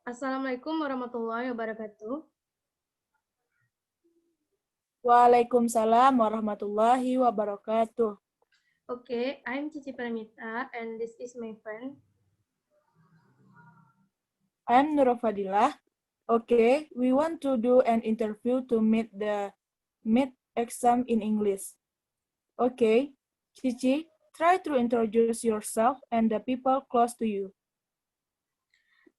Assalamualaikum warahmatullahi wabarakatuh. Waalaikumsalam warahmatullahi wabarakatuh. Okay, I'm Cici Paramita and this is my friend. I'm Nurul fadila. Okay, we want to do an interview to meet the mid exam in English. Okay, Cici, try to introduce yourself and the people close to you.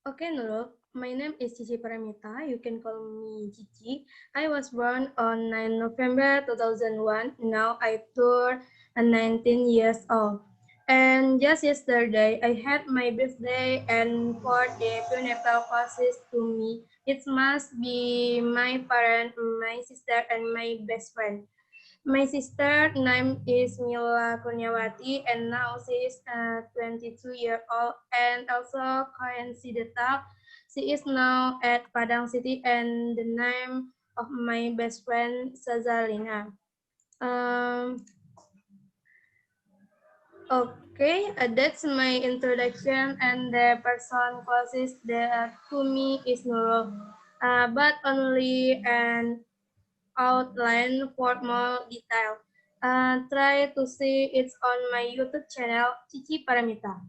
Okay, Nurul. My name is Cici Paramita. You can call me Cici. I was born on 9 November 2001. Now I turn 19 years old. And just yesterday, I had my birthday, and for the prenatal closest to me, it must be my parent, my sister, and my best friend. My sister name is Mila Kurniawati, and now she is 22-year-old, and also coincidental, she is now at Padang City, and the name of my best friend Sazalina. Um, okay, that's my introduction, and the person closest to me is Nurul, but only an outline for more detail. Try to see it on my YouTube channel, Cici Paramita.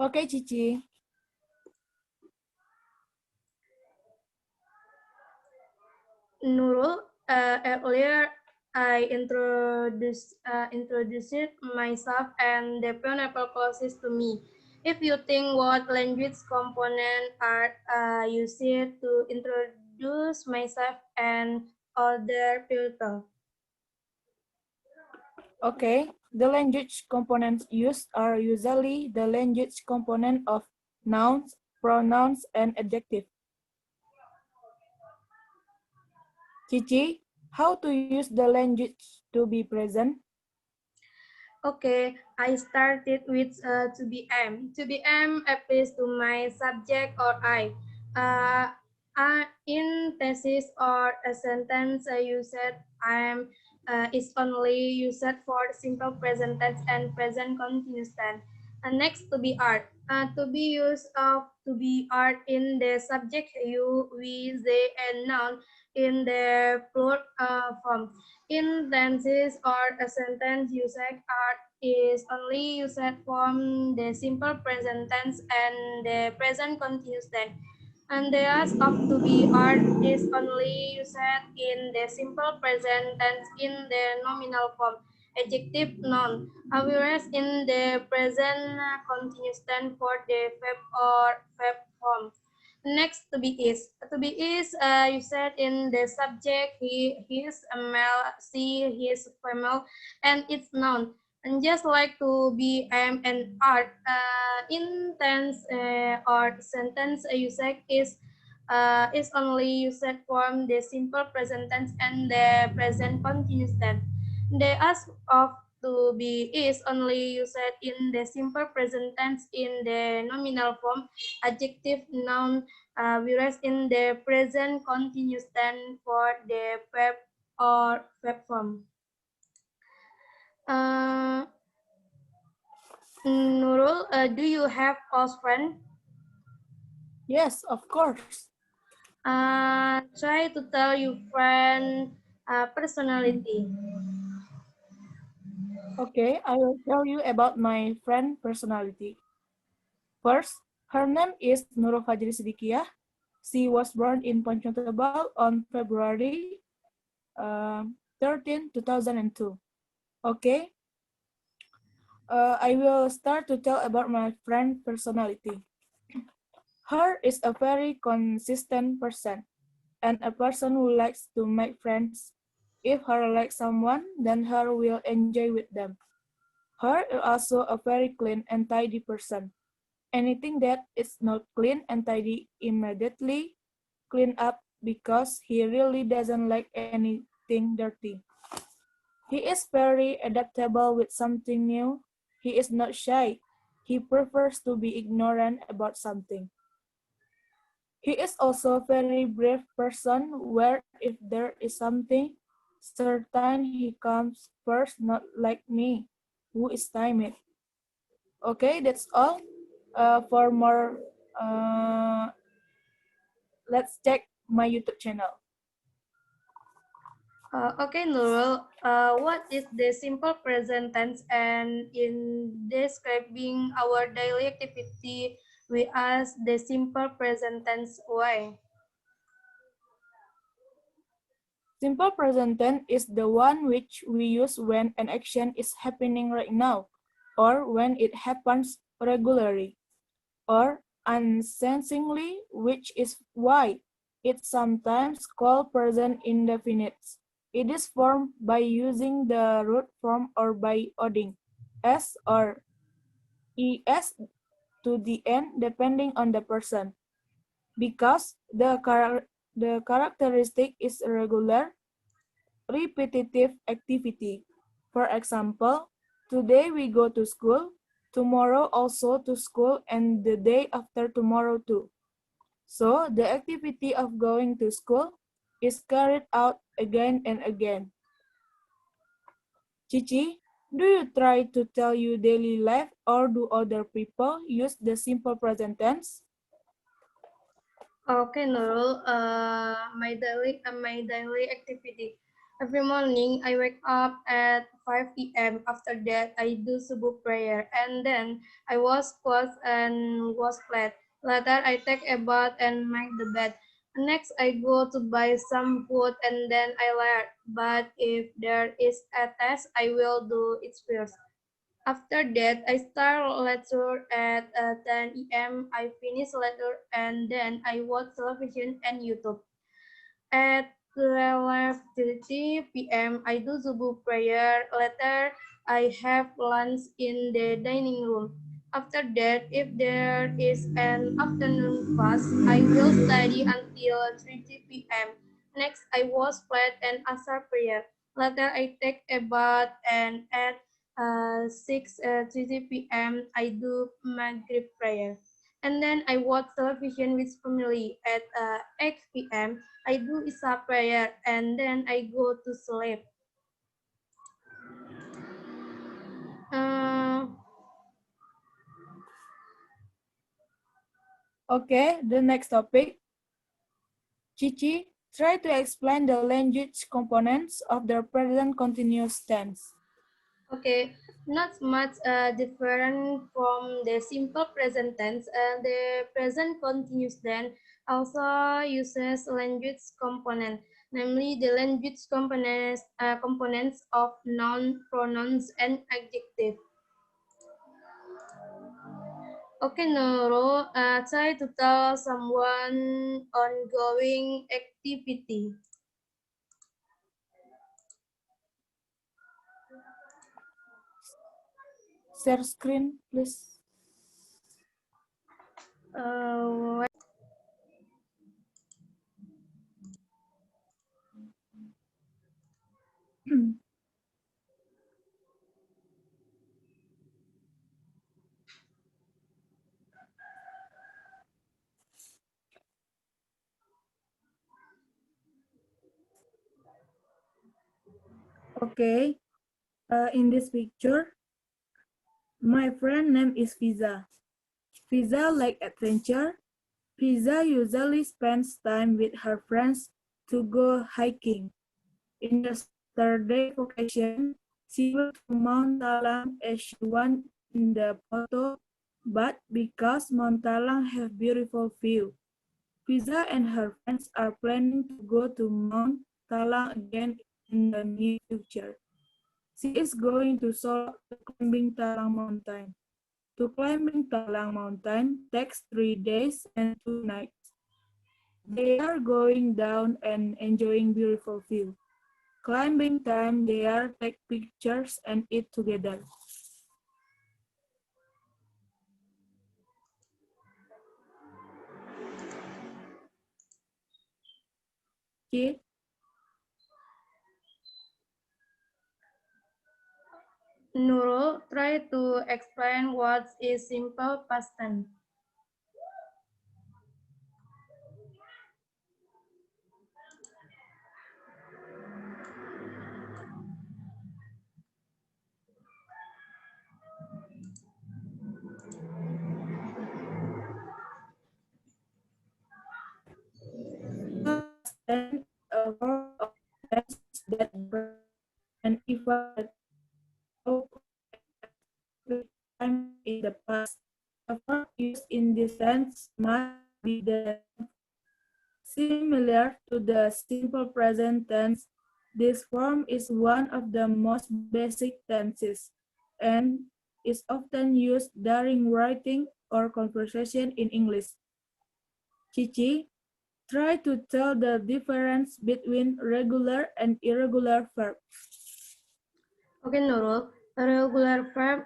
Okay, Cici. Nurul, earlier I introduced myself and the pineapple closest to me. If you think what language component are used to introduce myself and other people. Okay, the language components used are usually the language component of nouns, pronouns, and adjectives. Cici, how to use the language to be present? Okay, I started with to be am. To be am applies to my subject or I. In thesis or a sentence, you said I am is only used for simple present tense and present continuous tense. Next, to be art. To be used of to be art in the subject, you, we, they, and noun in the plural form. In tenses or a sentence, usage are is only used from the simple present tense and the present continuous tense. And the as of to be are is only used in the simple present tense in the nominal form, adjective noun, whereas in the present continuous tense for the verb or verb form. Next, to be is. To be is, you said in the subject, he is a male, she, he is female, and it's noun. And just like to be, am, and are, in tense or sentence usage is only used from the simple present tense and the present continuous tense. The as of to be is only used in the simple present tense in the nominal form, adjective, noun, whereas in the present continuous tense for the verb or verb form. Uh, Nurul, do you have close friend? Yes, of course. Try to tell your friend personality. Okay, I will tell you about my friend personality. First, her name is Nurul Fajri Sidikiyah. She was born in Poncong Tebal on February 13, 2002. Okay, I will start to tell about my friend personality. Her is a very consistent person and a person who likes to make friends. If her likes someone, then her will enjoy with them. Her is also a very clean and tidy person. Anything that is not clean and tidy immediately clean up because he really doesn't like anything dirty. He is very adaptable with something new. He is not shy. He prefers to be ignorant about something. He is also a very brave person where if there is something certain he comes first, not like me. who is timed. Okay, that's all. For more, uh, let's check my YouTube channel. Okay, Nurul, what is the simple present tense? And in describing our daily activity, we ask the simple present tense why. Simple present tense is the one which we use when an action is happening right now, or when it happens regularly, or unceasingly, which is why it's sometimes called present indefinite. It is formed by using the root form or by adding s or es to the end depending on the person. Because the characteristic is regular, repetitive activity. For example, today we go to school, tomorrow also to school, and the day after tomorrow too. So the activity of going to school is carried out again and again. Cici, do you try to tell your daily life or do other people use the simple present tense? Okay, Nurul, my daily activity. Every morning I wake up at 5 p.m. After that I do subuh prayer and then I wash clothes and wash plate. Later I take a bath and make the bed. Next I go to buy some food and then I learn. But if there is a test, I will do it first. After that, I start lecture at 10 a.m. I finish lecture and then I watch television and YouTube. At 12:30 p.m., I do subuh prayer. Later, I have lunch in the dining room. After that, if there is an afternoon class, I will study until 3 p.m. Next, I wash plate and answer prayer. Later, I take a bath and at 6:30 p.m. I do Maghrib prayer. And then I watch television with family at 8 p.m. I do Isha prayer and then I go to sleep. Uh, Okay, the next topic. Cici, try to explain the language components of the present continuous tense. okay, not much different from the simple present tense. The present continuous tense also uses language component, namely the language components of noun, pronouns, and adjective. Okay, Nurul, try to tell someone ongoing activity. Share screen, please. Uh, Okay, in this picture, my friend name is Fiza. Fiza like adventure. Fiza usually spends time with her friends to go hiking. In yesterday vacation, she went to Mount Talang as she went in the photo, but because Mount Talang have beautiful view, Fiza and her friends are planning to go to Mount Talang again in the near future. She is going to solo to climbing Talang Mountain. To climbing Talang Mountain takes 3 days and 2 nights. They are going down and enjoying beautiful view. Climbing time, they are take pictures and eat together. Okay? Nurul, try to explain what is simple past tense. that show specific time in the past. The verb used in this tense must be the same form. Similar to the simple present tense, this form is one of the most basic tenses and is often used during writing or conversation in English. Cici, try to tell the difference between regular and irregular verb. Okay, Nurul. Regular verb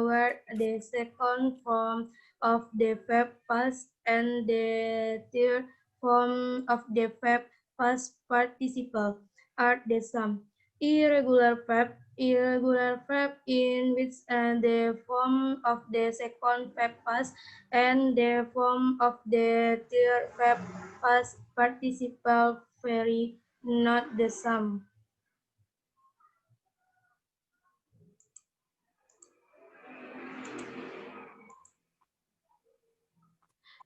where the second form of the verb past and the third form of the verb past participle are the same. Irregular verb in which the form of the second verb past and the form of the third verb past participle vary, not the same.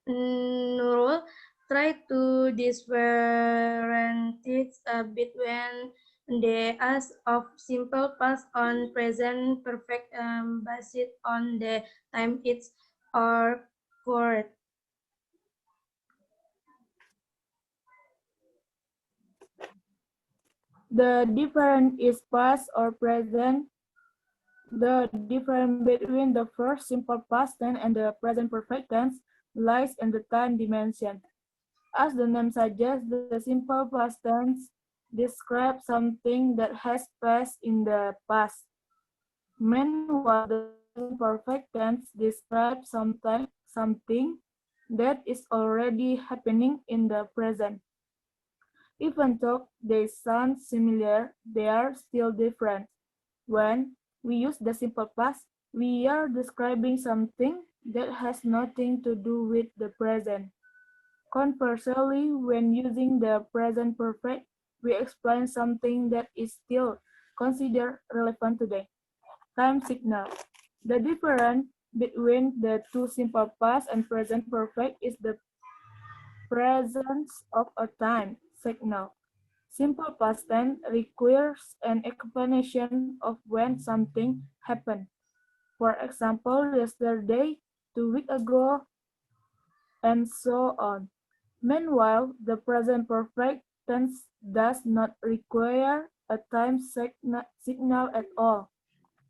Nurul, try to differentiate between the as of simple past on present perfect based on the time it's or correct. The difference is past or present. The difference between the first simple past tense and the present perfect tense lies in the time dimension. As the name suggests, the simple past tense describes something that has passed in the past. Meanwhile, the present perfect tense describes something that is already happening in the present. Even though they sound similar, they are still different. When we use the simple past, we are describing something that has nothing to do with the present. Conversely, when using the present perfect, we explain something that is still considered relevant today. Time signal. The difference between the two simple past and present perfect is the presence of a time signal. Simple past tense requires an explanation of when something happened. For example, yesterday, 2 weeks ago, and so on. Meanwhile, the present perfect tense does not require a time signal at all.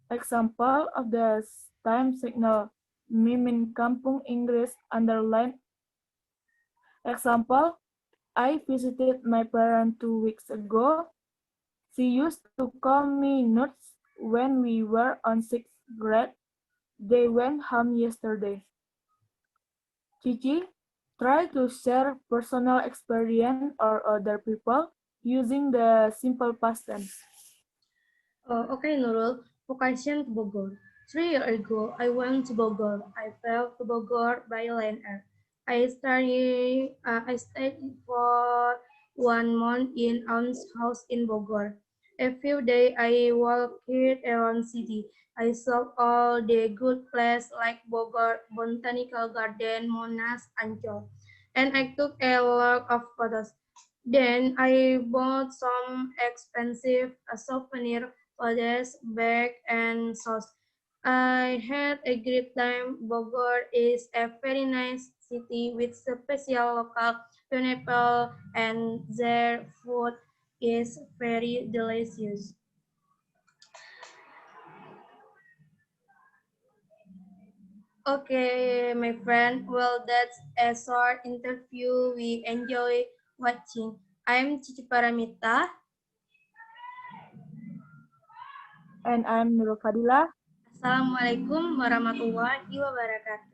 Example of the time signal Mimin Kampung Inggris underline. Example, I visited my parents 2 weeks ago. She used to call me nuts when we were on sixth grade. They went home yesterday. Cici, try to share personal experience or other people using the simple past tense. Okay, Nurul. Vacation to Bogor. 3 years ago, I went to Bogor. I flew to Bogor by Lion Air. I stayed for 1 month in aunt's house in Bogor. A few days, I walked around city. I saw all the good places like Bogor, Botanical Garden, Monas, Ancol. And I took a lot of photos. Then I bought some expensive souvenir clothes, bag, and sauce. I had a great time. Bogor is a very nice city with special local pineapple, and their food is very delicious. Okay, my friend. Well, that's a short interview. We enjoy watching. I'm Cici Paramita. And I'm Nurul Fadila. Assalamualaikum warahmatullahi wabarakatuh.